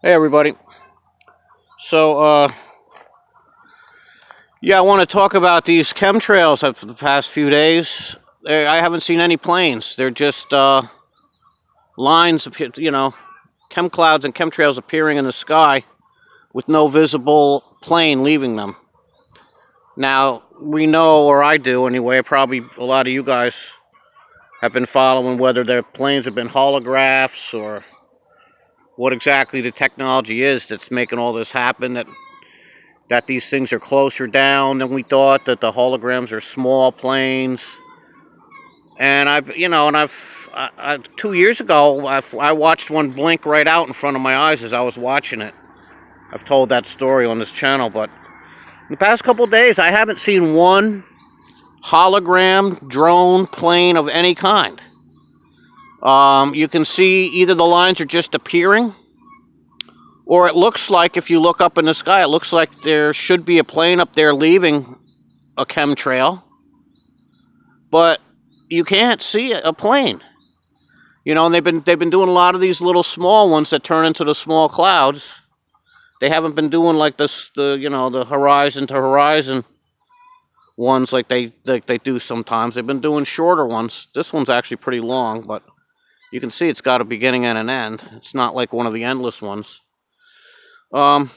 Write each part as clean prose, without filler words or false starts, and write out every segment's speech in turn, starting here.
Hey everybody. So yeah, I want to talk about these chemtrails for the past few days. I haven't seen any planes. They're just lines of chem clouds and chemtrails appearing in the sky with no visible plane leaving them. Now we know, or I do anyway. Probably a lot of you guys have been following whether their planes have been holographs or what exactly the technology is that's making all this happen. That these things are closer down than we thought, that the holograms are small planes. And I 2 years ago, I watched one blink right out in front of my eyes as I was watching it. I've told that story on this channel, but in the past couple of days, I haven't seen one hologram drone plane of any kind. You can see either the lines are just appearing, or it looks like, if you look up in the sky, it looks like there should be a plane up there leaving a chemtrail, but you can't see a plane. And they've been doing a lot of these little small ones that turn into the small clouds. They haven't been doing like the horizon to horizon ones like they do sometimes. They've been doing shorter ones. This one's actually pretty long, but you can see it's got a beginning and an end. It's not like one of the endless ones. And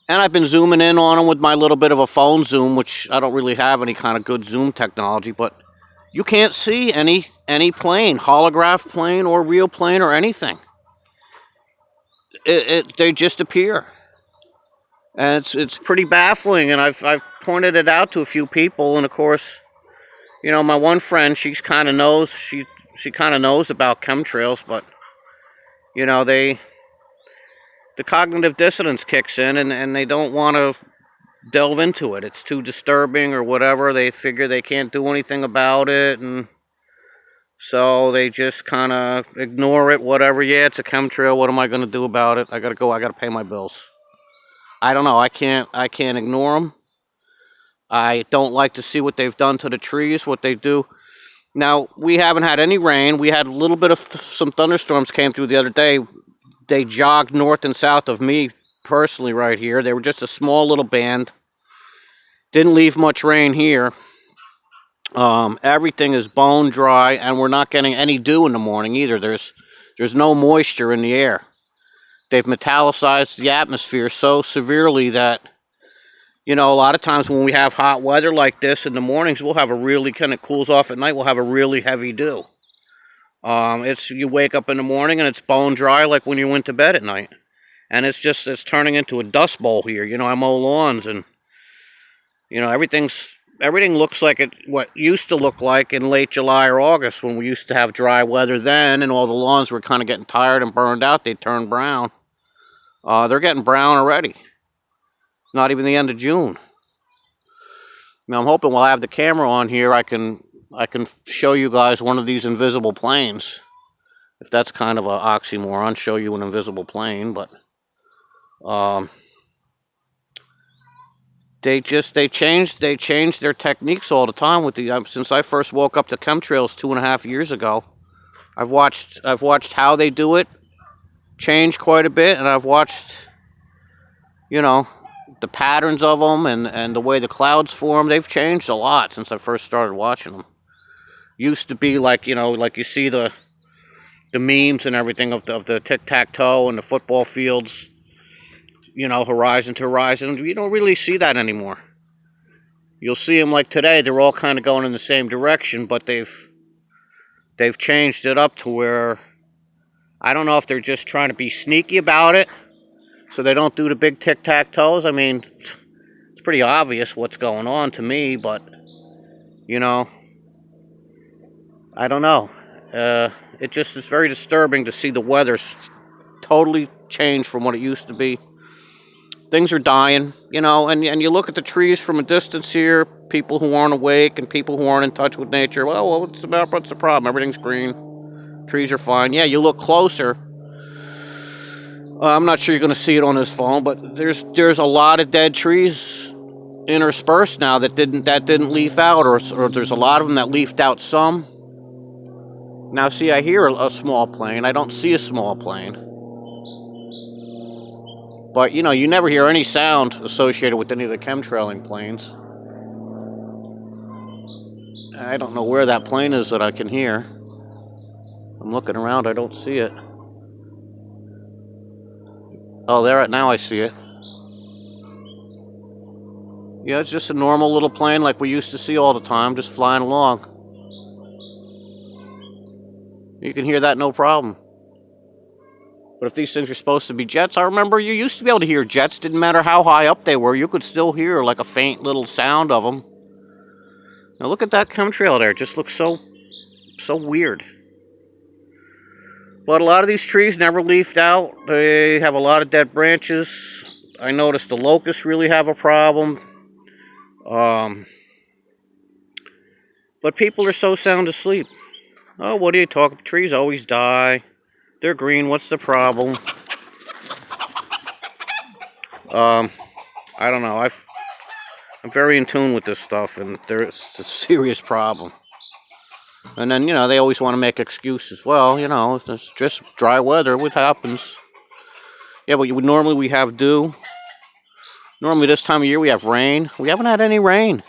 I've been zooming in on them with my little bit of a phone zoom, which I don't really have any kind of good zoom technology, but you can't see any plane, holograph plane or real plane or anything. They just appear. And it's pretty baffling, and I've pointed it out to a few people, and of course, my one friend, she kind of knows about chemtrails, but the cognitive dissonance kicks in, and they don't want to delve into it. It's too disturbing or whatever. They figure they can't do anything about it, and so they just kind of ignore it, whatever. Yeah, it's a chemtrail. What am I going to do about it? I got to go. I got to pay my bills. I don't know. I can't ignore them. I don't like to see what they've done to the trees, what they do. Now, we haven't had any rain. We had a little bit of some thunderstorms came through the other day. They jogged north and south of me personally right here. They were just a small little band. Didn't leave much rain here. Everything is bone dry, and we're not getting any dew in the morning either. There's no moisture in the air. They've metallicized the atmosphere so severely that, a lot of times when we have hot weather like this in the mornings, we'll have a really, kind of cools off at night, we'll have a really heavy dew. You wake up in the morning and it's bone dry like when you went to bed at night. And it's turning into a dust bowl here. I mow lawns, and, everything looks like what used to look like in late July or August when we used to have dry weather then, and all the lawns were kind of getting tired and burned out. They turned brown. They're getting brown already. Not even the end of June. Now I'm hoping while I have the camera on here, I can show you guys one of these invisible planes. If that's kind of an oxymoron, show you an invisible plane, but they change their techniques all the time with since I first woke up to chemtrails 2.5 years ago. I've watched how they do it change quite a bit, and I've watched the patterns of them and the way the clouds form. They've changed a lot since I first started watching them. Used to be like you see the memes and everything of the tic-tac-toe and the football fields, horizon to horizon. You don't really see that anymore. You'll see them like today, they're all kind of going in the same direction, but they've changed it up to where I don't know if they're just trying to be sneaky about it so they don't do the big tic-tac-toes. I mean, it's pretty obvious what's going on to me, but I don't know. It's very disturbing to see the weather totally change from what it used to be. Things are dying, and you look at the trees from a distance here, people who aren't awake and people who aren't in touch with nature. Well, what's the problem? Everything's green. Trees are fine. Yeah, you look closer. I'm not sure you're going to see it on this phone, but there's a lot of dead trees interspersed now that didn't leaf out, or there's a lot of them that leafed out some. Now, see, I hear a small plane. I don't see a small plane. But, you know, you never hear any sound associated with any of the chemtrailing planes. I don't know where that plane is that I can hear. I'm looking around, I don't see it. Oh, there, now I see it. Yeah, it's just a normal little plane like we used to see all the time, just flying along. You can hear that no problem. But if these things are supposed to be jets, I remember you used to be able to hear jets. Didn't matter how high up they were, you could still hear like a faint little sound of them. Now look at that chemtrail there. It just looks so weird. But a lot of these trees never leafed out. They have a lot of dead branches. I noticed the locusts really have a problem. But people are so sound asleep. Oh, what are you talking? Trees always die. They're green. What's the problem? I don't know. I'm very in tune with this stuff, and there's a serious problem. And then, you know, they always want to make excuses. Well, you know, it's just dry weather. What happens? Yeah, but normally we have dew. Normally this time of year we have rain. We haven't had any rain.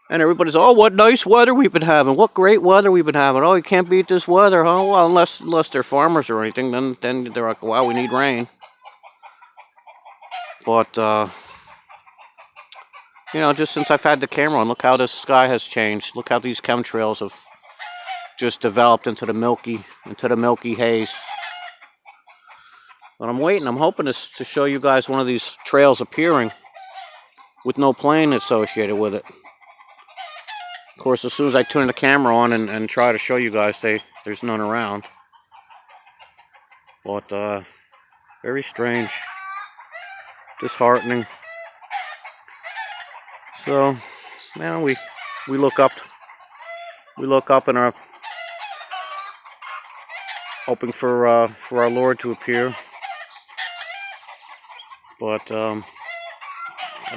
And everybody's, oh, what nice weather we've been having. What great weather we've been having. Oh, you can't beat this weather, huh? Well, unless they're farmers or anything, then they're like, wow, we need rain. But, you know, just since I've had the camera on, look how this sky has changed. Look how these chemtrails have just developed into the milky haze. But I'm waiting. I'm hoping to show you guys one of these trails appearing with no plane associated with it. Of course, as soon as I turn the camera on and try to show you guys, there's none around. But, very strange. Disheartening. So, now we look up. We look up and are hoping for our Lord to appear. But, I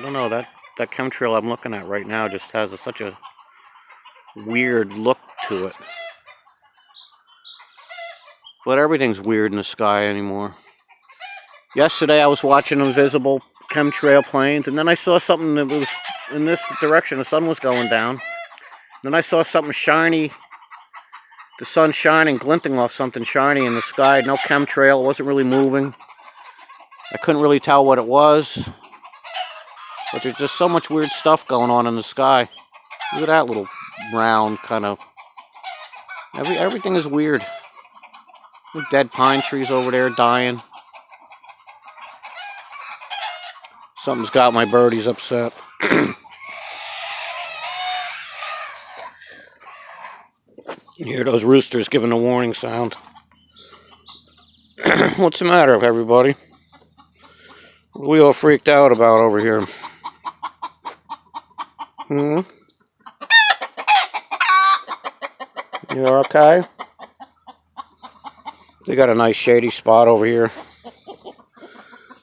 don't know, that chemtrail I'm looking at right now just has such a weird look to it. But everything's weird in the sky anymore. Yesterday I was watching invisible chemtrail planes, and then I saw something that was in this direction. The sun was going down. Then I saw something shiny. The sun shining, glinting off something shiny in the sky. No chemtrail. It wasn't really moving. I couldn't really tell what it was. But there's just so much weird stuff going on in the sky. Look at that little round kind of... Everything is weird. The dead pine trees over there dying. Something's got my birdies upset. You hear those roosters giving a warning sound. What's the matter, everybody? What are we all freaked out about over here? Hmm? You okay? They got a nice shady spot over here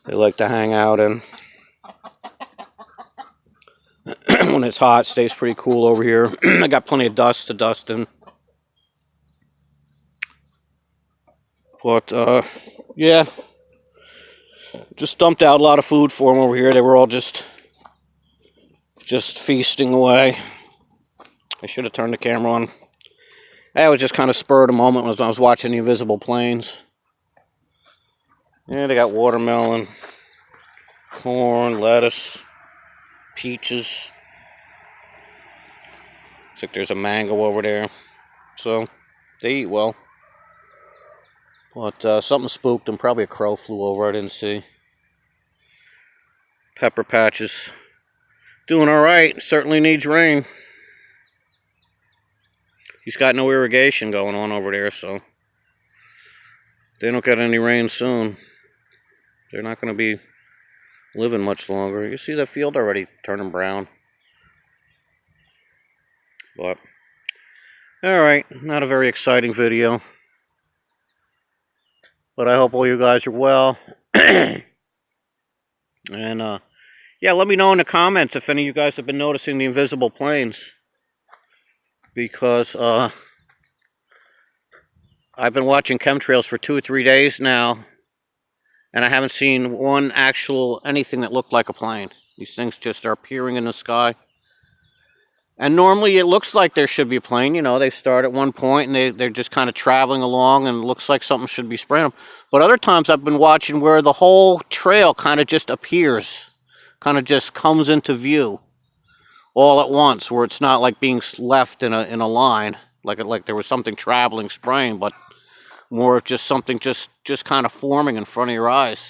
they like to hang out in. When it's hot, it stays pretty cool over here. I got plenty of dust to dust in. But, yeah. Just dumped out a lot of food for them over here. They were all just feasting away. I should have turned the camera on. I was just kind of spurred a moment when I was watching the invisible planes. Yeah, they got watermelon, corn, lettuce, peaches. Looks like there's a mango over there. So, they eat well. But something spooked them. Probably a crow flew over. I didn't see. Pepper patches. Doing alright. Certainly needs rain. He's got no irrigation going on over there, so they don't get any rain soon. They're not going to be living much longer. You see the field already turning brown. But, alright, not a very exciting video. But I hope all you guys are well. And, yeah, let me know in the comments if any of you guys have been noticing the invisible planes. Because, I've been watching chemtrails for 2 or 3 days now. And I haven't seen one actual anything that looked like a plane. These things just are appearing in the sky. And normally it looks like there should be a plane. You know, they start at one point and they're just kind of traveling along and it looks like something should be spraying them. But other times I've been watching where the whole trail kind of just appears, kind of just comes into view all at once, where it's not like being left in a line, like there was something traveling spraying, but more of just something just kind of forming in front of your eyes.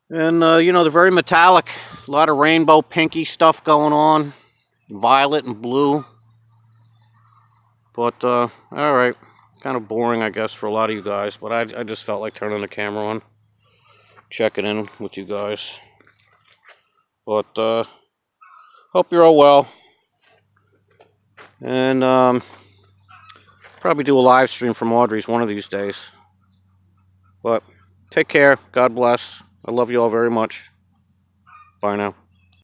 And, you know, they're very metallic. A lot of rainbow pinky stuff going on. Violet and blue. But, alright. Kind of boring, I guess, for a lot of you guys. But I just felt like turning the camera on. Checking in with you guys. But, hope you're all well. And, probably do a live stream from Audrey's one of these days. But, take care. God bless. I love you all very much. Bye now.